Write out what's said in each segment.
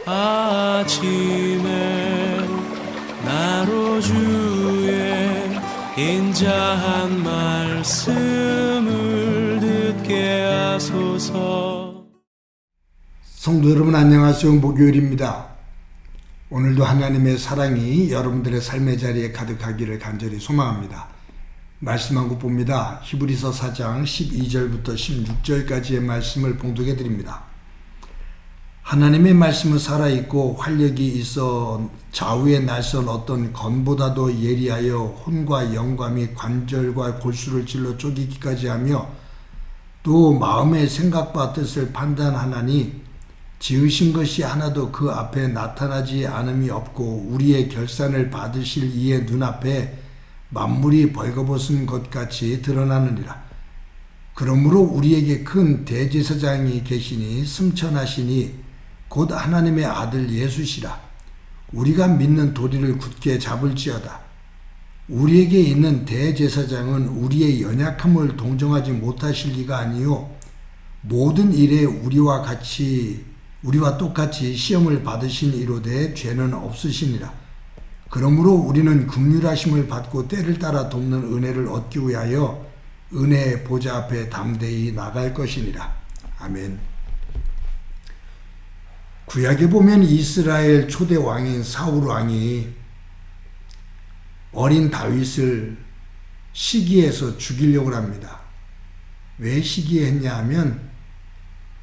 아침에 나로 주의 인자한 말씀을 듣게 하소서. 성도 여러분 안녕하세요. 목요일입니다. 오늘도 하나님의 사랑이 여러분들의 삶의 자리에 가득하기를 간절히 소망합니다. 말씀 한 곳 봅니다. 히브리서 4장 12절부터 16절까지의 말씀을 봉독해 드립니다. 하나님의 말씀은 살아있고 활력이 있어 좌우에 날선 어떤 건보다도 예리하여 혼과 영과 및 관절과 골수를 찔러 쪼개기까지 하며 또 마음의 생각과 뜻을 판단하나니 지으신 것이 하나도 그 앞에 나타나지 않음이 없고 우리의 결산을 받으실 이의 눈앞에 만물이 벌거벗은 것 같이 드러나느니라. 그러므로 우리에게 큰 대제사장이 계시니 승천하시니 곧 하나님의 아들 예수시라. 우리가 믿는 도리를 굳게 잡을지어다. 우리에게 있는 대제사장은 우리의 연약함을 동정하지 못하실 리가 아니요 모든 일에 우리와 똑같이 시험을 받으신 이로되 죄는 없으시니라. 그러므로 우리는 긍휼하심을 받고 때를 따라 돕는 은혜를 얻기 위하여 은혜의 보좌 앞에 담대히 나갈 것이니라. 아멘. 구약에 보면 이스라엘 초대 왕인 사울 왕이 어린 다윗을 시기해서 죽이려고 합니다. 왜 시기했냐 하면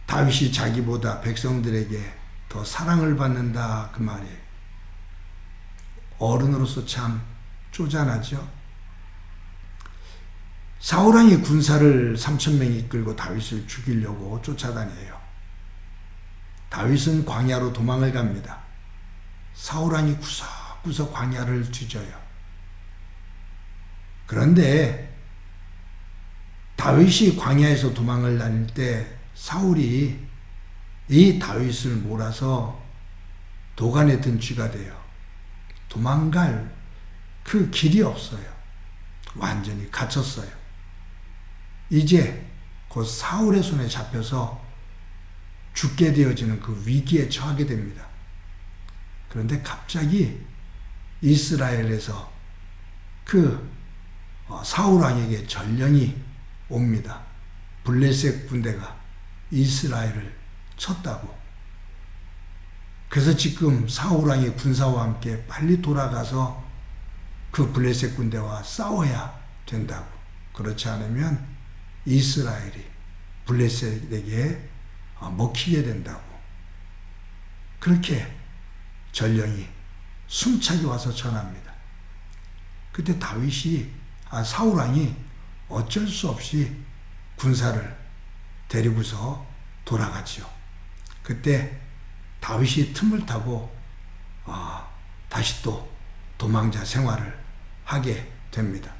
다윗이 자기보다 백성들에게 더 사랑을 받는다 그 말이에요. 어른으로서 참 쪼잔하죠. 사울왕이 군사를 3,000명 이끌고 다윗을 죽이려고 쫓아다녀요. 다윗은 광야로 도망을 갑니다. 사울왕이 구석구석 광야를 뒤져요. 그런데 다윗이 광야에서 도망을 다닐 때 사울이 이 다윗을 몰아서 도간에 든 쥐가 돼요. 도망갈 그 길이 없어요. 완전히 갇혔어요. 이제 곧 사울의 손에 잡혀서 죽게 되어지는 그 위기에 처하게 됩니다. 그런데 갑자기 이스라엘에서 그 사울 왕에게 전령이 옵니다. 블레셋 군대가 이스라엘을 쳤다고. 그래서 지금 사울 왕이 군사와 함께 빨리 돌아가서 그 블레셋 군대와 싸워야 된다고. 그렇지 않으면 이스라엘이 블레셋에게 먹히게 된다고. 그렇게 전령이 숨차게 와서 전합니다. 그때 사울 왕이 어쩔 수 없이 군사를 데리고서 돌아가지요. 그때 다윗이 틈을 타고 다시 또 도망자 생활을 하게 됩니다.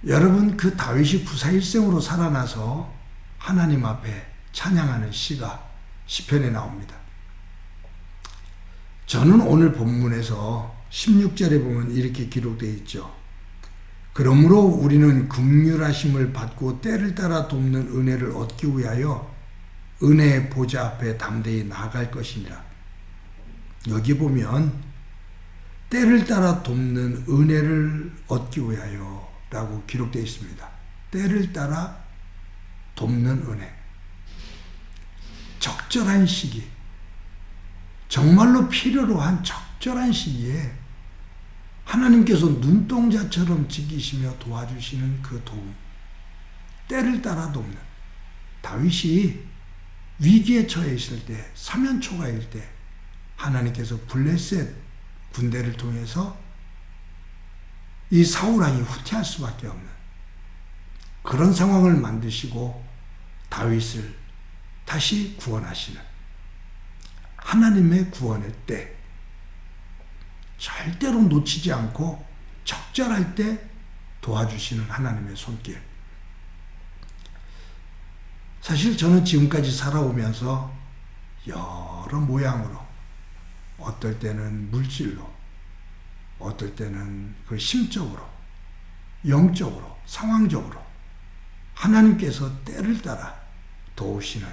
여러분, 그 다윗이 부사일생으로 살아나서 하나님 앞에 찬양하는 시가 시편에 나옵니다. 저는 오늘 본문에서 16절에 보면 이렇게 기록되어 있죠. 그러므로 우리는 긍휼하심을 받고 때를 따라 돕는 은혜를 얻기 위하여 은혜의 보좌 앞에 담대히 나아갈 것이니라. 여기 보면 때를 따라 돕는 은혜를 얻기 위하여 라고 기록되어 있습니다. 때를 따라 돕는 은혜. 적절한 시기, 정말로 필요로 한 적절한 시기에 하나님께서 눈동자처럼 지키시며 도와주시는 그 도움, 때를 따라 돕는. 다윗이 위기에 처해 있을 때, 사면초가일 때 하나님께서 블레셋 군대를 통해서 이 사울왕이 후퇴할 수밖에 없는 그런 상황을 만드시고 다윗을 다시 구원하시는 하나님의 구원의 때, 절대로 놓치지 않고 적절할 때 도와주시는 하나님의 손길. 사실 저는 지금까지 살아오면서 여러 모양으로, 어떨 때는 물질로, 어떨 때는 그 심적으로, 영적으로, 상황적으로 하나님께서 때를 따라 도우시는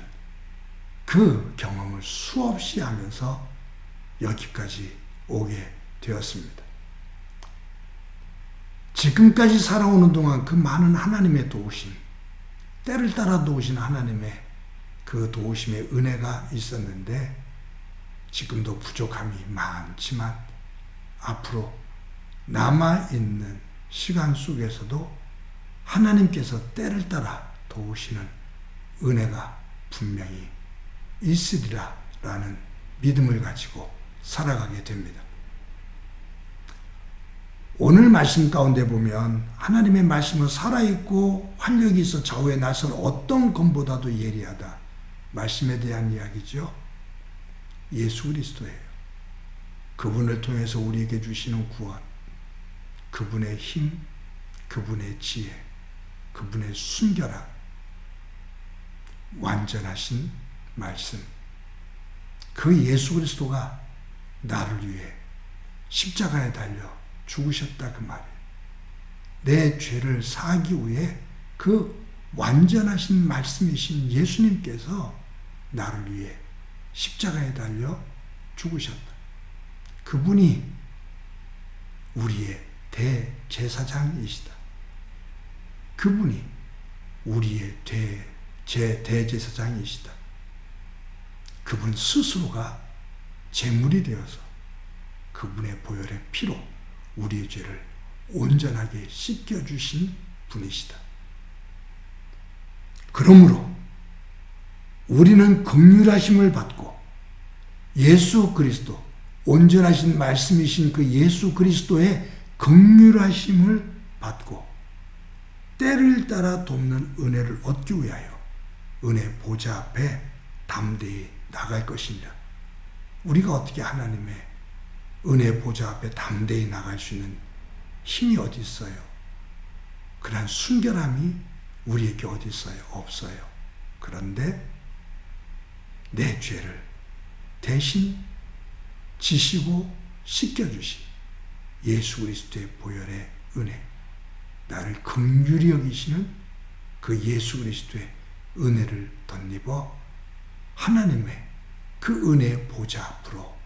그 경험을 수없이 하면서 여기까지 오게 되었습니다. 지금까지 살아오는 동안 그 많은 하나님의 도우심, 때를 따라 도우신 하나님의 그 도우심의 은혜가 있었는데 지금도 부족함이 많지만 앞으로 남아있는 시간 속에서도 하나님께서 때를 따라 도우시는 은혜가 분명히 있으리라 라는 믿음을 가지고 살아가게 됩니다. 오늘 말씀 가운데 보면 하나님의 말씀은 살아있고 활력이 있어 좌우에 나선 어떤 검보다도 예리하다. 말씀에 대한 이야기죠. 예수 그리스도예요. 그분을 통해서 우리에게 주시는 구원, 그분의 힘, 그분의 지혜, 그분의 순결함, 완전하신 말씀, 그 예수 그리스도가 나를 위해 십자가에 달려 죽으셨다 그 말이에요. 내 죄를 사하기 위해 그 완전하신 말씀이신 예수님께서 나를 위해 십자가에 달려 죽으셨다. 그분이 우리의 대제사장이시다. 그분이 우리의 대제사장이시다. 그분 스스로가 제물이 되어서 그분의 보혈의 피로 우리의 죄를 온전하게 씻겨주신 분이시다. 그러므로 우리는 긍휼하심을 받고 예수 그리스도, 온전하신 말씀이신 그 예수 그리스도의 긍휼하심을 받고 때를 따라 돕는 은혜를 얻기 위하여 은혜 보좌 앞에 담대히 나갈 것이냐. 우리가 어떻게 하나님의 은혜 보좌 앞에 담대히 나갈 수 있는 힘이 어디 있어요? 그런 순결함이 우리에게 어디 있어요? 없어요. 그런데 내 죄를 대신 지시고 씻겨주신 예수 그리스도의 보혈의 은혜, 나를 긍휼히 여기시는 그 예수 그리스도의 은혜를 덧입어 하나님의 그 은혜의 보좌 앞으로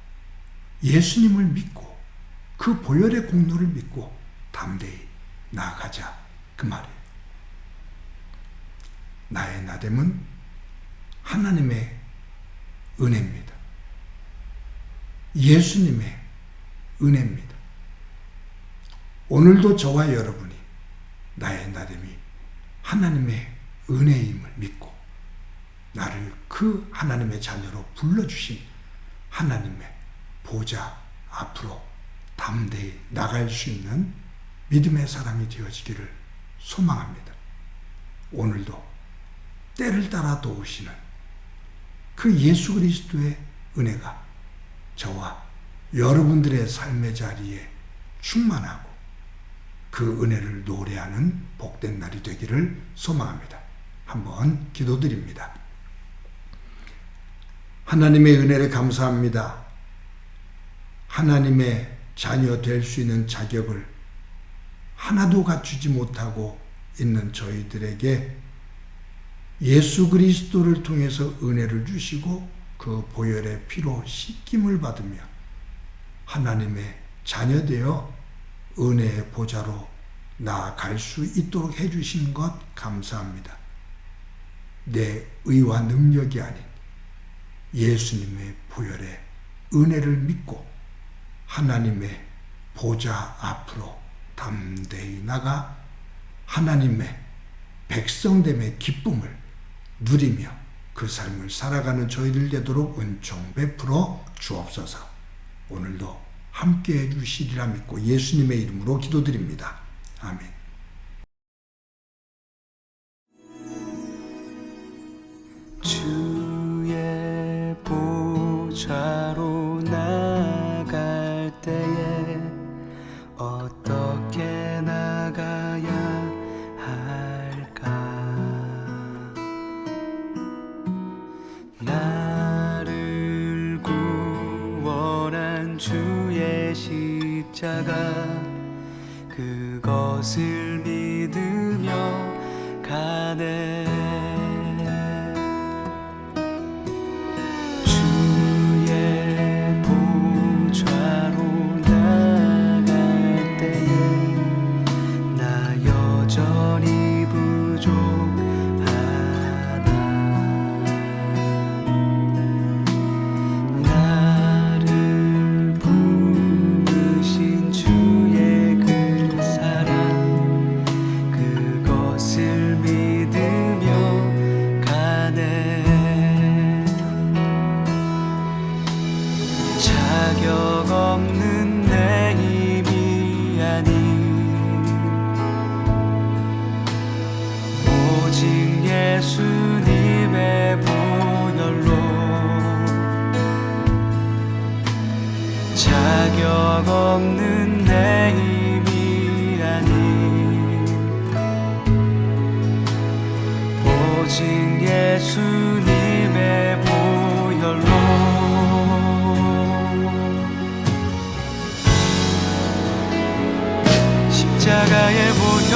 예수님을 믿고 그 보혈의 공로를 믿고 담대히 나아가자 그 말이에요. 나의 나됨은 하나님의 은혜입니다. 예수님의 은혜입니다. 오늘도 저와 여러분이 나의 나됨이 하나님의 은혜임을 믿고 나를 그 하나님의 자녀로 불러주신 하나님의 보좌 앞으로 담대히 나갈 수 있는 믿음의 사람이 되어지기를 소망합니다. 오늘도 때를 따라 도우시는 그 예수 그리스도의 은혜가 저와 여러분들의 삶의 자리에 충만하고 그 은혜를 노래하는 복된 날이 되기를 소망합니다. 한번 기도드립니다. 하나님의 은혜를 감사합니다. 하나님의 자녀 될 수 있는 자격을 하나도 갖추지 못하고 있는 저희들에게 예수 그리스도를 통해서 은혜를 주시고 그 보혈의 피로 씻김을 받으며 하나님의 자녀 되어 은혜의 보좌로 나아갈 수 있도록 해주신 것 감사합니다. 내 의와 능력이 아닌 예수님의 보혈의 은혜를 믿고 하나님의 보좌 앞으로 담대히 나가 하나님의 백성됨의 기쁨을 누리며 그 삶을 살아가는 저희들 되도록 은총 베풀어 주옵소서. 오늘도 함께해 주시리라 믿고 예수님의 이름으로 기도드립니다. 아멘. 주의 보좌로 나갈 때에 어떻게 나가야 할까? 나를 구원한 주의 십자가 그것을 믿으며 가네. 없는 내 힘이 아닌 오직 예수님의 보혈로 십자가의 보혈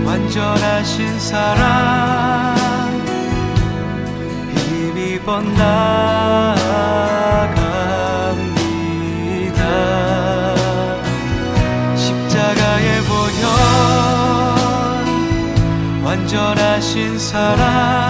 완전하신 사랑 힘입어 나아갑니다. 십자가의 보혈 완전하신 사랑